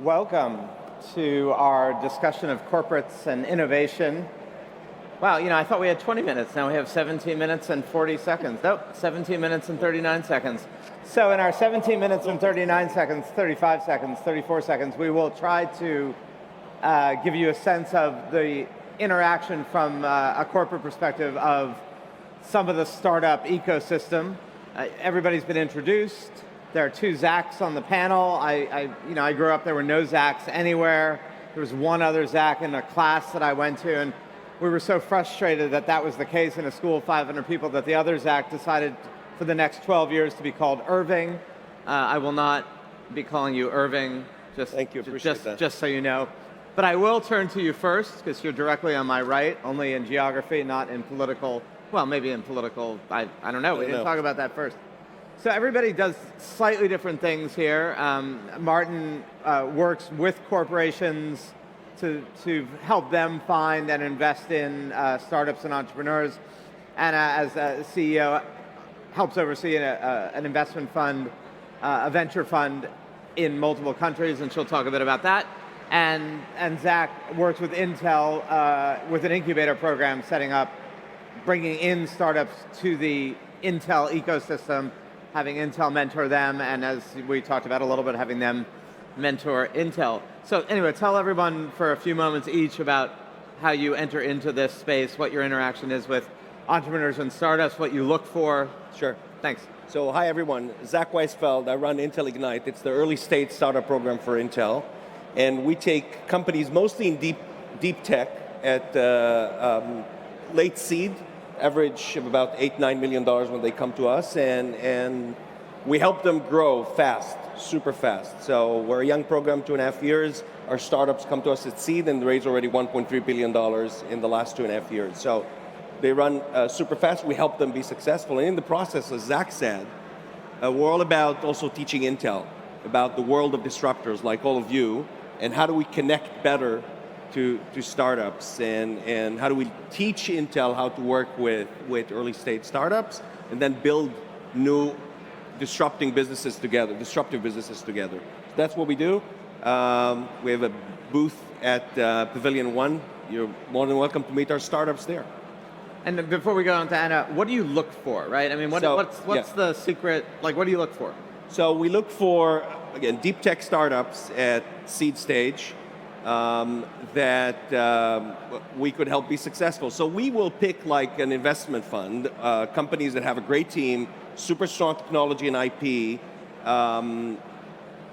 Welcome to our discussion of corporates and innovation. Wow, I thought we had 20 minutes. Now we have 17 minutes and 40 seconds. Nope, 17 minutes and 39 seconds. So in our 17 minutes and 39 seconds, 35 seconds, 34 seconds, we will try to give you a sense of the interaction from a corporate perspective of some of the startup ecosystem. Everybody's been introduced. There are two Zachs on the panel. I grew up, there were no Zachs anywhere. There was one other Zach in a class that I went to, and we were so frustrated that that was the case in a school of 500 people that the other Zach decided for the next 12 years to be called Irving. I will not be calling you Irving, Thank you, appreciate that. Just so you know. But I will turn to you first, because you're directly on my right, only in geography, not in political, well, maybe in political, I don't know, we didn't talk about that first. So everybody does slightly different things here. Martin works with corporations to help them find and invest in startups and entrepreneurs. Anna, as a CEO, helps oversee an investment fund, a venture fund in multiple countries, and she'll talk a bit about that. And Zach works with Intel with an incubator program setting up, bringing in startups to the Intel ecosystem, having Intel mentor them, and as we talked about a little bit, having them mentor Intel. So anyway, tell everyone for a few moments each about how you enter into this space, what your interaction is with entrepreneurs and startups, what you look for. Sure. Thanks. So hi everyone, Zach Weisfeld, I run Intel Ignite. It's the early stage startup program for Intel. And we take companies mostly in deep tech at late seed, average of about $8-9 million when they come to us, and we help them grow fast, super fast. So we're a young program, 2.5 years. Our startups come to us at seed and raise already $1.3 billion in the last 2.5 years. So they run super fast. We help them be successful. And in the process, as Zach said, we're all about also teaching Intel about the world of disruptors like all of you, and how do we connect better to startups, and how do we teach Intel how to work with early stage startups and then build new disruptive businesses together. So that's what we do. We have a booth at Pavilion 1. You're more than welcome to meet our startups there. And before we go on to Anna, what do you look for, right? I mean, what's the secret, like what do you look for? So we look for, again, deep tech startups at seed stage that we could help be successful. So we will pick like an investment fund, companies that have a great team, super strong technology and IP,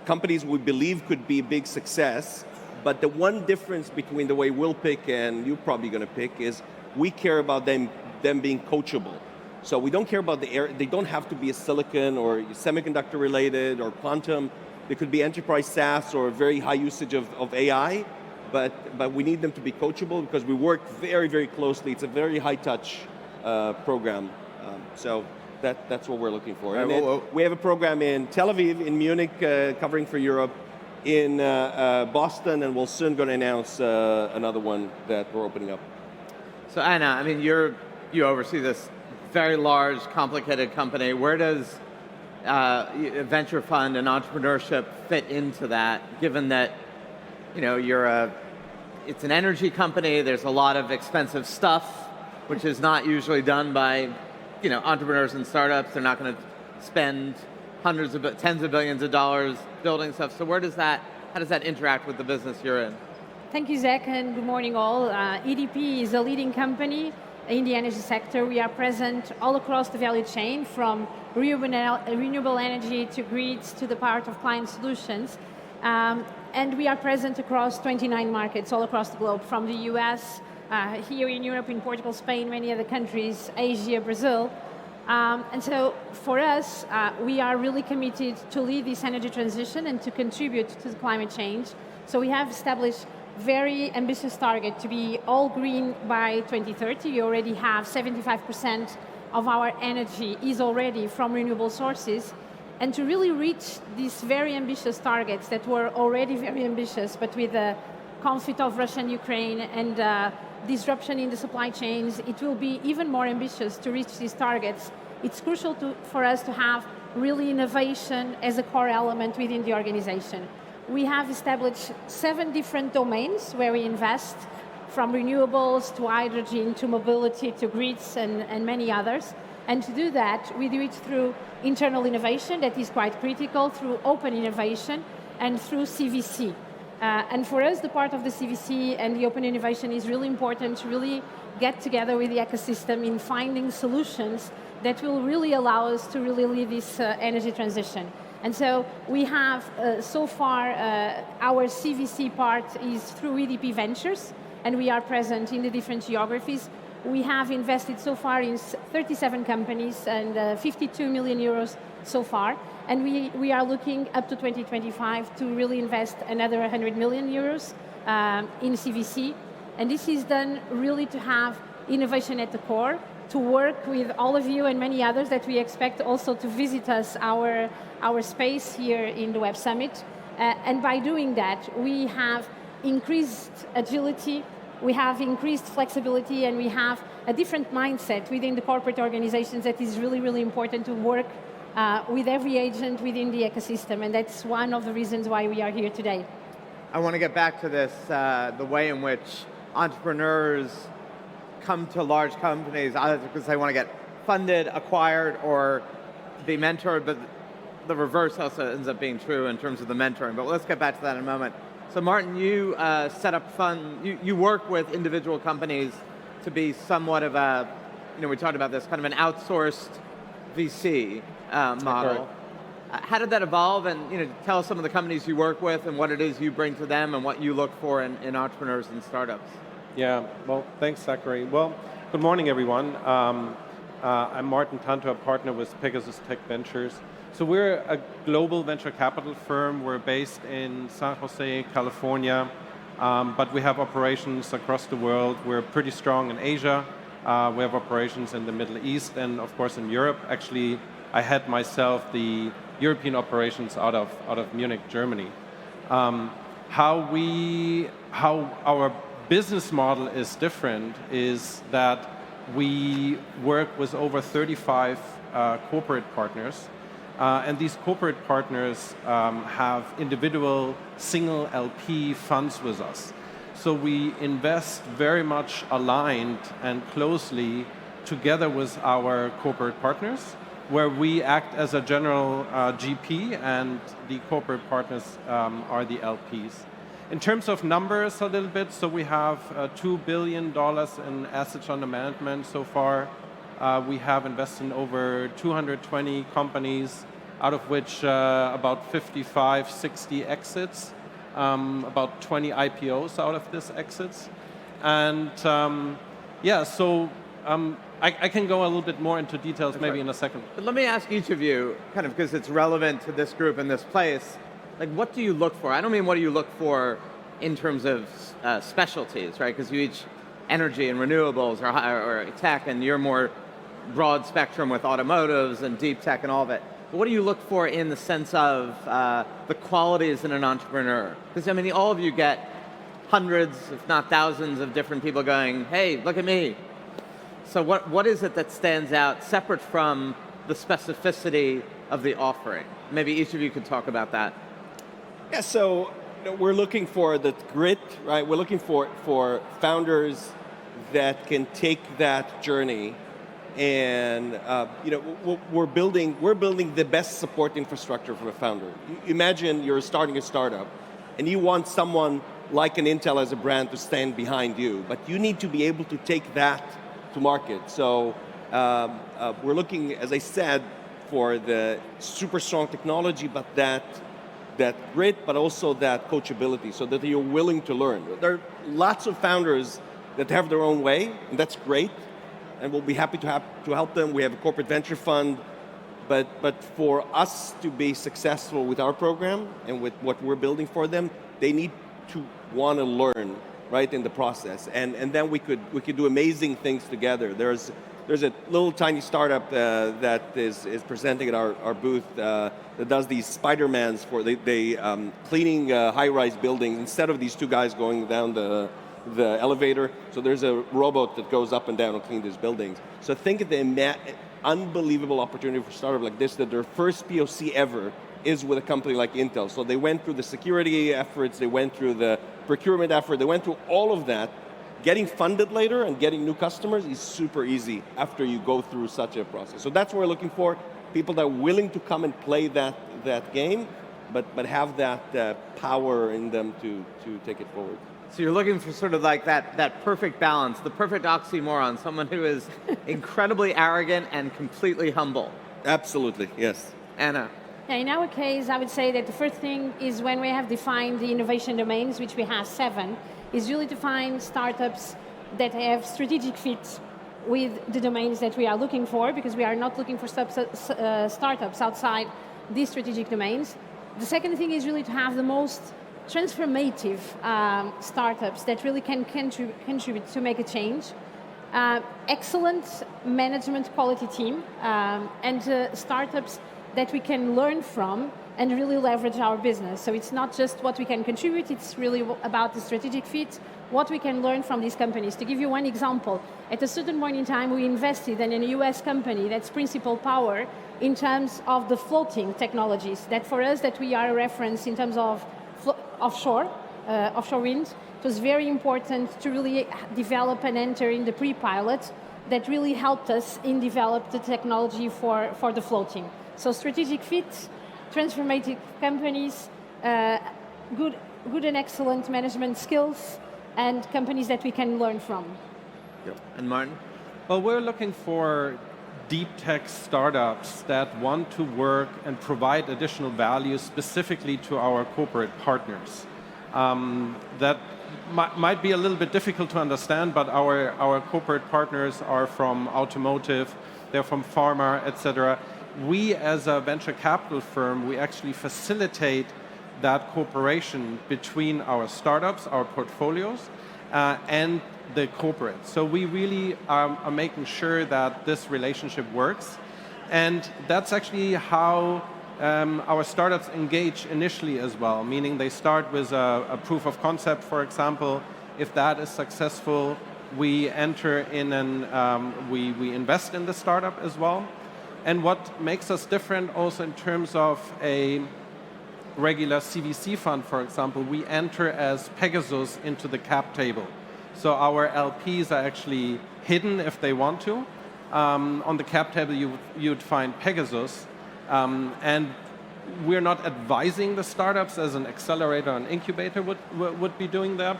companies we believe could be a big success, but the one difference between the way we'll pick and you're probably going to pick is we care about them being coachable. So we don't care about they don't have to be a silicon or semiconductor related or quantum. They could be enterprise SaaS or very high usage of AI, but we need them to be coachable because we work very, very closely. It's a very high touch program. So that's what we're looking for. And we have a program in Tel Aviv, in Munich, covering for Europe, in Boston, and we'll soon going to announce another one that we're opening up. So Anna, I mean, you oversee this very large, complicated company. Where does venture fund and entrepreneurship fit into that, given that it's an energy company, there's a lot of expensive stuff, which is not usually done by entrepreneurs and startups. They're not going to spend tens of billions of dollars building stuff. So how does that interact with the business you're in? Thank you, Zach, and good morning all. EDP is a leading company in the energy sector. We are present all across the value chain, from renewable energy to grids to the part of client solutions. And we are present across 29 markets all across the globe, from the US, here in Europe, in Portugal, Spain, many other countries, Asia, Brazil. And so for us, we are really committed to lead this energy transition and to contribute to the climate change. So we have established very ambitious target to be all green by 2030. We already have 75% of our energy is already from renewable sources. And to really reach these very ambitious targets that were already very ambitious, but with the conflict of Russia and Ukraine and disruption in the supply chains, it will be even more ambitious to reach these targets. It's crucial for us to have really innovation as a core element within the organization. we have established 7 different domains where we invest, from renewables to hydrogen to mobility to grids and many others. And to do that, we do it through internal innovation that is quite critical, through open innovation, and through CVC. And for us, the part of the CVC and the open innovation is really important to really get together with the ecosystem in finding solutions that will really allow us to really lead this energy transition. And so we have, so far, our CVC part is through EDP Ventures, and we are present in the different geographies. We have invested so far in 37 companies and 52 million euros so far. And we are looking up to 2025 to really invest another 100 million euros in CVC. And this is done really to have innovation at the core, to work with all of you and many others that we expect also to visit us, our space here in the Web Summit. And by doing that, we have increased agility, we have increased flexibility, and we have a different mindset within the corporate organizations that is really, really important to work with every agent within the ecosystem, and that's one of the reasons why we are here today. I want to get back to this, the way in which entrepreneurs come to large companies, either because they want to get funded, acquired, or be mentored, but the reverse also ends up being true in terms of the mentoring. But let's get back to that in a moment. So Martin, you set up you work with individual companies to be somewhat of a, we talked about this, kind of an outsourced VC model. How did that evolve? And tell us some of the companies you work with and what it is you bring to them and what you look for in entrepreneurs and startups. Yeah, well, thanks, Zachary. Well, good morning, everyone. I'm Martin Tantow, a partner with Pegasus Tech Ventures. So we're a global venture capital firm. We're based in San Jose, California, but we have operations across the world. We're pretty strong in Asia. We have operations in the Middle East and, of course, in Europe. Actually, I had myself the European operations out of Munich, Germany. How our business model is different is that we work with over 35 corporate partners. And these corporate partners have individual single LP funds with us. So we invest very much aligned and closely together with our corporate partners, where we act as a general GP and the corporate partners are the LPs. In terms of numbers a little bit, so we have $2 billion in assets under management so far. We have invested in over 220 companies, out of which about 55, 60 exits, about 20 IPOs out of these exits. And I can go a little bit more into details maybe in a second. But let me ask each of you, kind of because it's relevant to this group and this place, like what do you look for? I don't mean what do you look for in terms of specialties, right? Because you each energy and renewables or tech, and you're more broad spectrum with automotives and deep tech and all of it. But what do you look for in the sense of the qualities in an entrepreneur? Because I mean, all of you get hundreds, if not thousands, of different people going, hey, look at me. So what is it that stands out separate from the specificity of the offering? Maybe each of you could talk about that. Yeah, so we're looking for the grit, right? We're looking for founders that can take that journey, and we're building the best support infrastructure for a founder. Imagine you're starting a startup, and you want someone like an Intel as a brand to stand behind you, but you need to be able to take that to market. So we're looking, as I said, for the super strong technology, but that grit, but also that coachability, so that you're willing to learn. There are lots of founders that have their own way, and that's great, and we'll be happy to help them. We have a corporate venture fund, but for us to be successful with our program and with what we're building for them, they need to want to learn, right, in the process, and then we could do amazing things together. There's a little tiny startup that is presenting at our booth that does these Spider-Mans for cleaning high-rise buildings instead of these two guys going down the elevator. So there's a robot that goes up and down and cleans these buildings. So think of the unbelievable opportunity for a startup like this, that their first POC ever is with a company like Intel. So they went through the security efforts, they went through the procurement effort, they went through all of that. Getting funded later and getting new customers is super easy after you go through such a process. So that's what we're looking for, people that are willing to come and play that game, but have that power in them to take it forward. So you're looking for sort of like that perfect balance, the perfect oxymoron, someone who is incredibly arrogant and completely humble. Absolutely, yes. Anna. Yeah, in our case, I would say that the first thing is when we have defined the innovation domains, which we have 7, is really to find startups that have strategic fit with the domains that we are looking for, because we are not looking for startups outside these strategic domains. The second thing is really to have the most transformative startups that really can contribute to make a change. Excellent management quality team, and startups that we can learn from and really leverage our business. So it's not just what we can contribute, it's really about the strategic fit, what we can learn from these companies. To give you one example, at a certain point in time, we invested in a US company that's Principal Power in terms of the floating technologies. That for us, that we are a reference in terms of offshore wind. It was very important to really develop and enter in the pre-pilot that really helped us in develop the technology for the floating. So strategic fit, transformative companies, good and excellent management skills, and companies that we can learn from. Yep. And Martin? Well, we're looking for deep tech startups that want to work and provide additional value specifically to our corporate partners. That might be a little bit difficult to understand, but our corporate partners are from automotive, they're from pharma, etc. We, as a venture capital firm, we actually facilitate that cooperation between our startups, our portfolios, and the corporates. So we really are making sure that this relationship works. And that's actually how our startups engage initially as well, meaning they start with a proof of concept, for example. If that is successful, we enter in we invest in the startup as well. And what makes us different also in terms of a regular CVC fund, for example, we enter as Pegasus into the cap table. So our LPs are actually hidden if they want to. On the cap table, you'd find Pegasus. And we're not advising the startups as an accelerator and incubator would be doing that.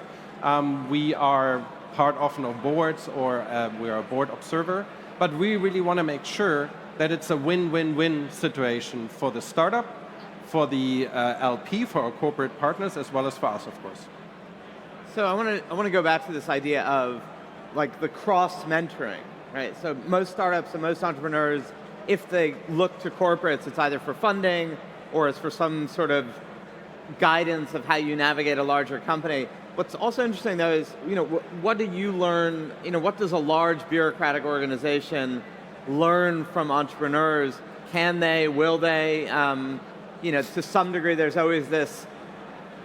We are part often of boards, or we are a board observer. But we really want to make sure that it's a win-win-win situation for the startup, for the LP, for our corporate partners, as well as for us, of course. So I want to go back to this idea of like the cross mentoring, right? So most startups and most entrepreneurs, if they look to corporates, it's either for funding or it's for some sort of guidance of how you navigate a larger company. What's also interesting though is, what do you learn? What does a large bureaucratic organization learn from entrepreneurs? Can they? Will they? To some degree, there's always this.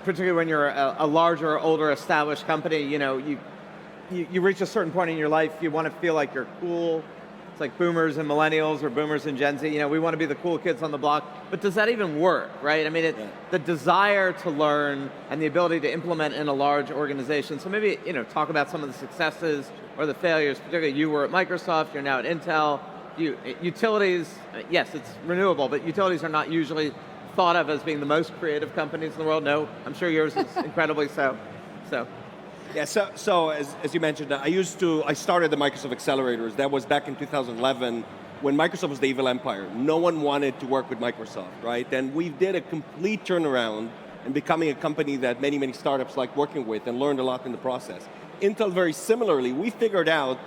Particularly when you're a larger, older, established company, you reach a certain point in your life, you want to feel like you're cool. It's like boomers and millennials or boomers and Gen Z. We want to be the cool kids on the block. But does that even work, right? I mean, the desire to learn and the ability to implement in a large organization. So maybe, talk about some of the successes or the failures. Particularly, you were at Microsoft, you're now at Intel. Utilities, yes, it's renewable, but utilities are not usually thought of as being the most creative companies in the world. No, I'm sure yours is incredibly so. Yeah, so as you mentioned, I started the Microsoft Accelerators. That was back in 2011 when Microsoft was the evil empire. No one wanted to work with Microsoft, right? And we did a complete turnaround and becoming a company that many, many startups like working with and learned a lot in the process. Intel, very similarly, we figured out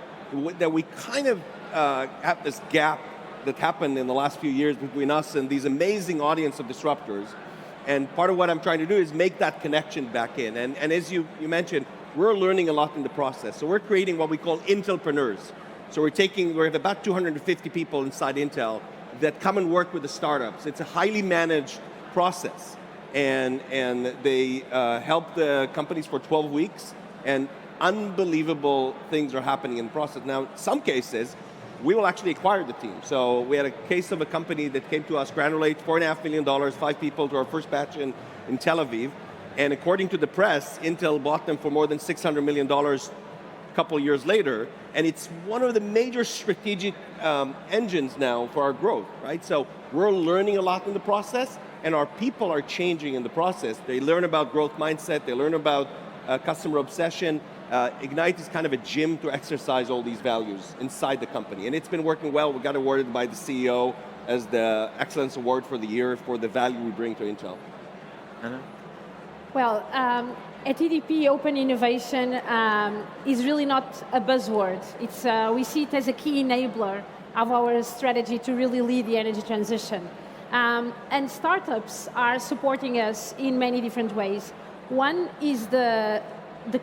that we kind of have this gap that happened in the last few years between us and these amazing audience of disruptors. And part of what I'm trying to do is make that connection back in. And as you mentioned, we're learning a lot in the process. So we're creating what we call Intelpreneurs. So we have about 250 people inside Intel that come and work with the startups. It's a highly managed process. And they help the companies for 12 weeks, and unbelievable things are happening in the process. Now, in some cases, we will actually acquire the team. So we had a case of a company that came to us, Granulate, $4.5 million, 5 people to our first batch in Tel Aviv. And according to the press, Intel bought them for more than $600 million a couple years later. And it's one of the major strategic engines now for our growth, right? So we're learning a lot in the process, and our people are changing in the process. They learn about growth mindset, they learn about customer obsession. Ignite is kind of a gym to exercise all these values inside the company. And it's been working well. We got awarded by the CEO as the Excellence Award for the year for the value we bring to Intel. Anna? Well, at EDP, open innovation is really not a buzzword. It's, we see it as a key enabler of our strategy to really lead the energy transition. And startups are supporting us in many different ways. One is the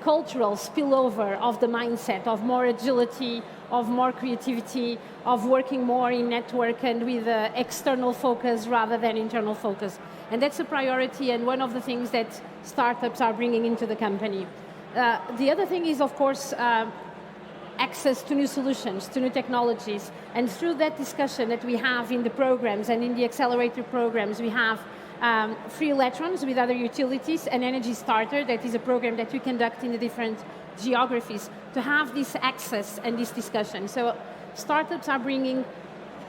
cultural spillover of the mindset of more agility, of more creativity, of working more in network and with external focus rather than internal focus. And that's a priority and one of the things that startups are bringing into the company. The other thing is, of course, access to new solutions, to new technologies. And through that discussion that we have in the programs and in the accelerator programs, we have free electrons with other utilities, and Energy Starter, that is a program that we conduct in the different geographies to have this access and this discussion. So startups are bringing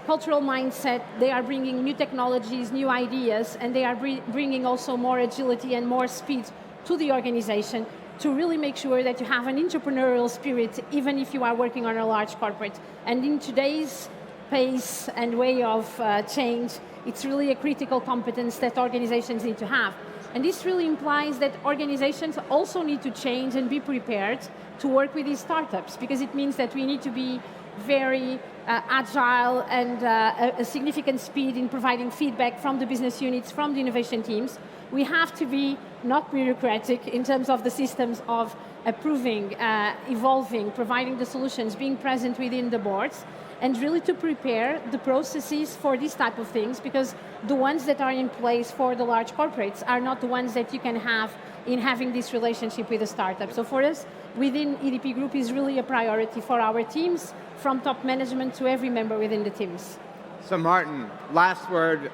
cultural mindset, they are bringing new technologies, new ideas, and they are bringing also more agility and more speed to the organization to really make sure that you have an entrepreneurial spirit even if you are working on a large corporate. And in today's pace and way of change, it's really a critical competence that organizations need to have. And this really implies that organizations also need to change and be prepared to work with these startups, because it means that we need to be very agile and a significant speed in providing feedback from the business units, from the innovation teams. We have to be not bureaucratic in terms of the systems of approving, evolving, providing the solutions, being present within the boards, and really to prepare the processes for these type of things, because the ones that are in place for the large corporates are not the ones that you can have in having this relationship with a startup. So for us, within EDP Group is really a priority for our teams, from top management to every member within the teams. So Martin, last word,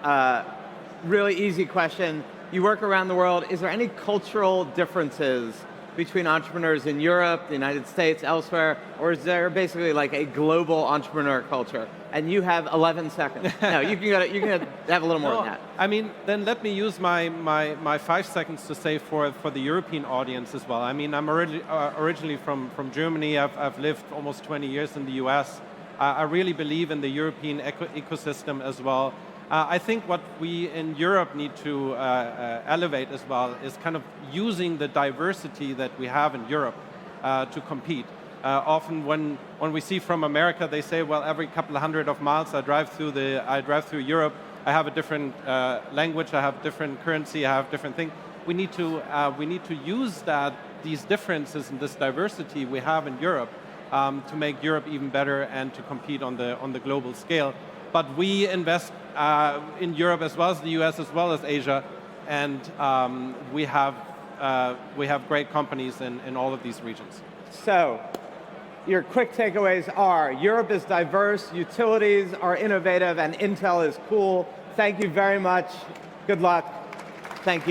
really easy question. You work around the world. Is there any cultural differences between entrepreneurs in Europe, the United States, elsewhere, or is there basically like a global entrepreneur culture? And you have 11 seconds. No, you can have a little more than that. I mean, then let me use my 5 seconds to say for the European audience as well. I mean, I'm originally from Germany. I've lived almost 20 years in the US. I really believe in the European ecosystem as well. I think what we in Europe need to elevate as well is kind of using the diversity that we have in Europe to compete. Often when we see from America, they say, well, every couple of hundred of miles I drive through Europe, I have a different language, I have different currency, I have different things. We need to use these differences and this diversity we have in Europe to make Europe even better and to compete on the global scale. But we invest in Europe as well as the US as well as Asia, and we have great companies in all of these regions. So, your quick takeaways are: Europe is diverse, utilities are innovative, and Intel is cool. Thank you very much. Good luck. Thank you.